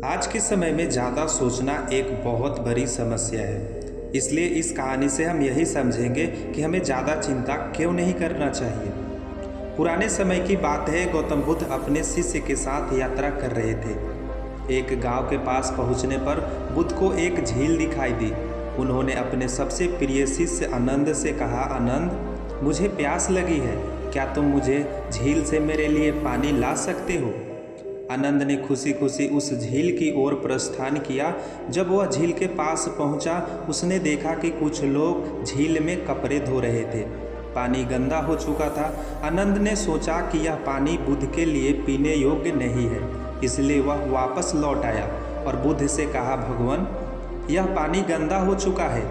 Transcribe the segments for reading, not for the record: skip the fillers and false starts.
आज के समय में ज़्यादा सोचना एक बहुत बड़ी समस्या है। इसलिए इस कहानी से हम यही समझेंगे कि हमें ज़्यादा चिंता क्यों नहीं करना चाहिए। पुराने समय की बात है, गौतम बुद्ध अपने शिष्य के साथ यात्रा कर रहे थे। एक गांव के पास पहुंचने पर बुद्ध को एक झील दिखाई दी। उन्होंने अपने सबसे प्रिय शिष्य आनंद से कहा, आनंद, मुझे प्यास लगी है, क्या तुम मुझे झील से मेरे लिए पानी ला सकते हो? आनंद ने खुशी खुशी उस झील की ओर प्रस्थान किया। जब वह झील के पास पहुंचा, उसने देखा कि कुछ लोग झील में कपड़े धो रहे थे। पानी गंदा हो चुका था। आनंद ने सोचा कि यह पानी बुद्ध के लिए पीने योग्य नहीं है, इसलिए वह वापस लौट आया और बुद्ध से कहा, भगवान, यह पानी गंदा हो चुका है,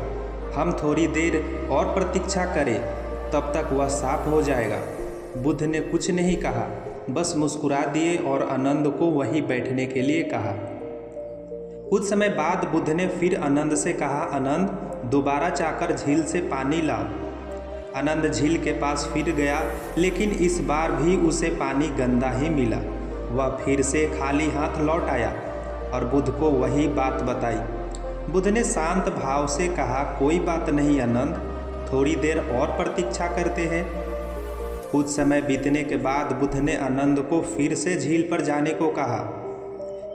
हम थोड़ी देर और प्रतीक्षा करें, तब तक वह साफ हो जाएगा। बुद्ध ने कुछ नहीं कहा, बस मुस्कुरा दिए और आनंद को वहीं बैठने के लिए कहा। कुछ समय बाद बुद्ध ने फिर आनंद से कहा, आनंद, दोबारा जाकर झील से पानी ला। आनंद झील के पास फिर गया, लेकिन इस बार भी उसे पानी गंदा ही मिला। वह फिर से खाली हाथ लौट आया और बुद्ध को वही बात बताई। बुद्ध ने शांत भाव से कहा, कोई बात नहीं आनंद, थोड़ी देर और प्रतीक्षा करते हैं। कुछ समय बीतने के बाद बुद्ध ने आनंद को फिर से झील पर जाने को कहा।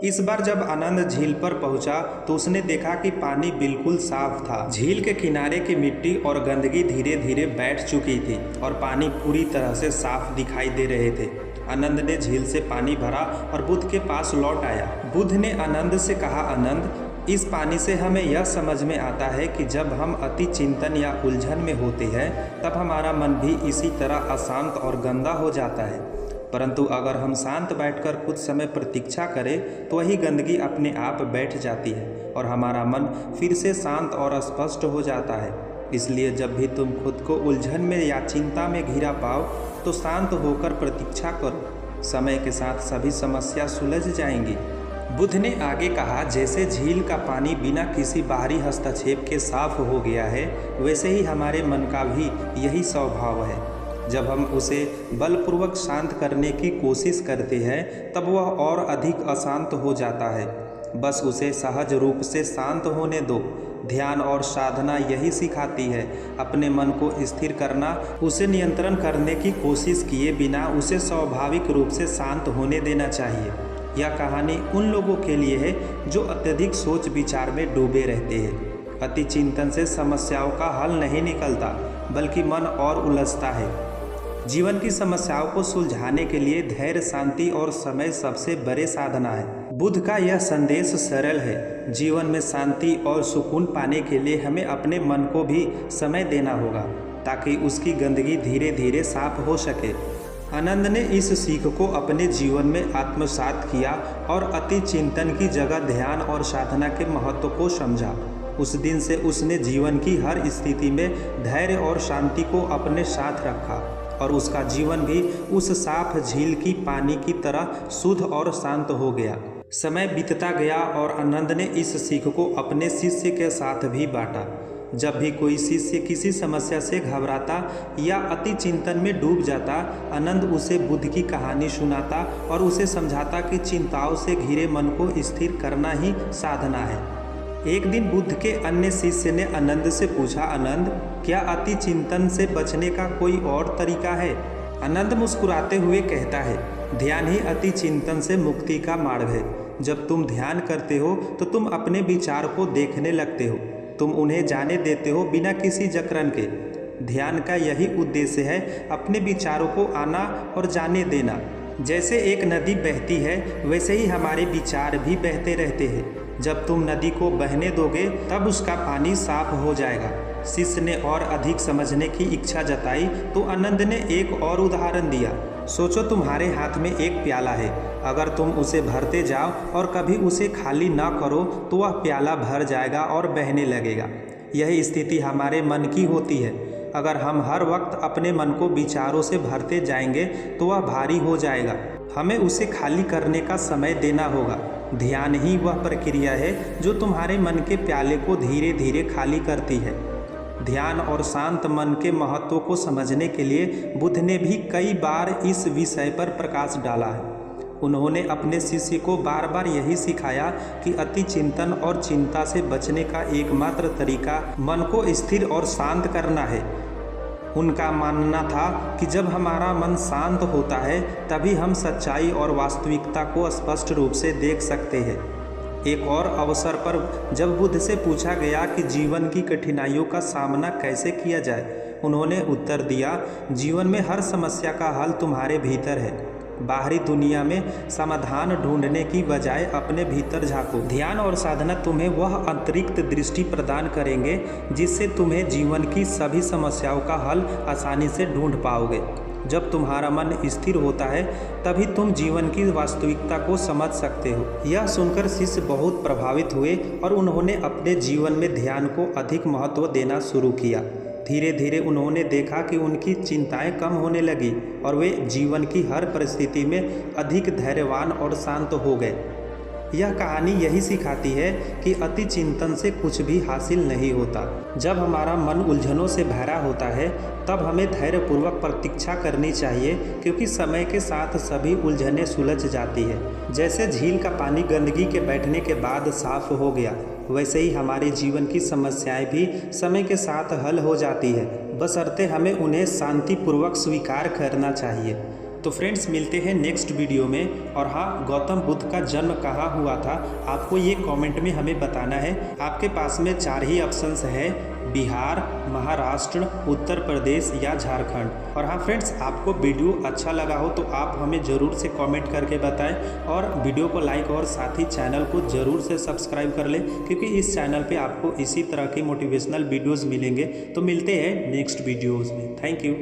इस बार जब आनंद झील पर पहुंचा तो उसने देखा कि पानी बिल्कुल साफ था। झील के किनारे की मिट्टी और गंदगी धीरे धीरे बैठ चुकी थी और पानी पूरी तरह से साफ दिखाई दे रहे थे। आनंद ने झील से पानी भरा और बुद्ध के पास लौट आया। बुद्ध ने आनंद से कहा, आनंद, इस पानी से हमें यह समझ में आता है कि जब हम अति चिंतन या उलझन में होते हैं तब हमारा मन भी इसी तरह अशांत और गंदा हो जाता है। परंतु अगर हम शांत बैठकर कुछ समय प्रतीक्षा करें तो वही गंदगी अपने आप बैठ जाती है और हमारा मन फिर से शांत और स्पष्ट हो जाता है। इसलिए जब भी तुम खुद को उलझन में या चिंता में घिरा पाओ तो शांत होकर प्रतीक्षा करो। समय के साथ सभी समस्या सुलझ जाएंगी। बुद्ध ने आगे कहा, जैसे झील का पानी बिना किसी बाहरी हस्तक्षेप के साफ हो गया है, वैसे ही हमारे मन का भी यही स्वभाव है। जब हम उसे बलपूर्वक शांत करने की कोशिश करते हैं तब वह और अधिक अशांत हो जाता है। बस उसे सहज रूप से शांत होने दो। ध्यान और साधना यही सिखाती है, अपने मन को स्थिर करना, उसे नियंत्रण करने की कोशिश किए बिना उसे स्वाभाविक रूप से शांत होने देना चाहिए। यह कहानी उन लोगों के लिए है जो अत्यधिक सोच विचार में डूबे रहते हैं। अति चिंतन से समस्याओं का हल नहीं निकलता, बल्कि मन और उलझता है। जीवन की समस्याओं को सुलझाने के लिए धैर्य, शांति और समय सबसे बड़े साधना है। बुद्ध का यह संदेश सरल है। जीवन में शांति और सुकून पाने के लिए हमें अपने मन को भी समय देना होगा, ताकि उसकी गंदगी धीरे धीरे साफ हो सके। आनंद ने इस सीख को अपने जीवन में आत्मसात किया और अति चिंतन की जगह ध्यान और साधना के महत्व को समझा। उस दिन से उसने जीवन की हर स्थिति में धैर्य और शांति को अपने साथ रखा और उसका जीवन भी उस साफ झील की पानी की तरह शुद्ध और शांत हो गया। समय बीतता गया और आनंद ने इस सीख को अपने शिष्य के साथ भी बांटा। जब भी कोई शिष्य किसी समस्या से घबराता या अति चिंतन में डूब जाता, आनंद उसे बुद्ध की कहानी सुनाता और उसे समझाता कि चिंताओं से घिरे मन को स्थिर करना ही साधना है। एक दिन बुद्ध के अन्य शिष्य ने आनंद से पूछा, आनंद, क्या अति चिंतन से बचने का कोई और तरीका है? आनंद मुस्कुराते हुए कहता है, ध्यान ही अति चिंतन से मुक्ति का मार्ग है। जब तुम ध्यान करते हो तो तुम अपने विचार को देखने लगते हो, तुम उन्हें जाने देते हो बिना किसी जकड़न के। ध्यान का यही उद्देश्य है, अपने विचारों को आना और जाने देना। जैसे एक नदी बहती है, वैसे ही हमारे विचार भी बहते रहते हैं। जब तुम नदी को बहने दोगे तब उसका पानी साफ हो जाएगा। शिष्य ने और अधिक समझने की इच्छा जताई तो आनंद ने एक और उदाहरण दिया। सोचो, तुम्हारे हाथ में एक प्याला है, अगर तुम उसे भरते जाओ और कभी उसे खाली ना करो तो वह प्याला भर जाएगा और बहने लगेगा। यही स्थिति हमारे मन की होती है। अगर हम हर वक्त अपने मन को विचारों से भरते जाएंगे तो वह भारी हो जाएगा। हमें उसे खाली करने का समय देना होगा। ध्यान ही वह प्रक्रिया है जो तुम्हारे मन के प्याले को धीरे धीरे खाली करती है। ध्यान और शांत मन के महत्व को समझने के लिए बुद्ध ने भी कई बार इस विषय पर प्रकाश डाला है। उन्होंने अपने शिष्य को बार बार यही सिखाया कि अति चिंतन और चिंता से बचने का एकमात्र तरीका मन को स्थिर और शांत करना है। उनका मानना था कि जब हमारा मन शांत होता है तभी हम सच्चाई और वास्तविकता को स्पष्ट रूप से देख सकते हैं। एक और अवसर पर जब बुद्ध से पूछा गया कि जीवन की कठिनाइयों का सामना कैसे किया जाए, उन्होंने उत्तर दिया, जीवन में हर समस्या का हल तुम्हारे भीतर है। बाहरी दुनिया में समाधान ढूंढने की बजाय अपने भीतर झांको। ध्यान और साधना तुम्हें वह अतिरिक्त दृष्टि प्रदान करेंगे जिससे तुम्हें जीवन की सभी समस्याओं का हल आसानी से ढूंढ पाओगे। जब तुम्हारा मन स्थिर होता है तभी तुम जीवन की वास्तविकता को समझ सकते हो। यह सुनकर शिष्य बहुत प्रभावित हुए और उन्होंने अपने जीवन में ध्यान को अधिक महत्व देना शुरू किया। धीरे धीरे उन्होंने देखा कि उनकी चिंताएं कम होने लगी और वे जीवन की हर परिस्थिति में अधिक धैर्यवान और शांत हो गए। यह कहानी यही सिखाती है कि अति चिंतन से कुछ भी हासिल नहीं होता। जब हमारा मन उलझनों से भरा होता है तब हमें धैर्यपूर्वक प्रतीक्षा करनी चाहिए, क्योंकि समय के साथ सभी उलझनें सुलझ जाती है। जैसे झील का पानी गंदगी के बैठने के बाद साफ हो गया, वैसे ही हमारे जीवन की समस्याएं भी समय के साथ हल हो जाती है, बशर्ते हमें उन्हें शांतिपूर्वक स्वीकार करना चाहिए। तो फ्रेंड्स, मिलते हैं नेक्स्ट वीडियो में। और हाँ, गौतम बुद्ध का जन्म कहाँ हुआ था आपको ये कमेंट में हमें बताना है। आपके पास में 4 ही ऑप्शंस है, बिहार, महाराष्ट्र, उत्तर प्रदेश या झारखंड। और हाँ फ्रेंड्स, आपको वीडियो अच्छा लगा हो तो आप हमें ज़रूर से कमेंट करके बताएं और वीडियो को लाइक और साथ ही चैनल को ज़रूर से सब्सक्राइब कर लें, क्योंकि इस चैनल पे आपको इसी तरह की मोटिवेशनल वीडियोज़ मिलेंगे। तो मिलते हैं नेक्स्ट वीडियोज़ में। Thank you.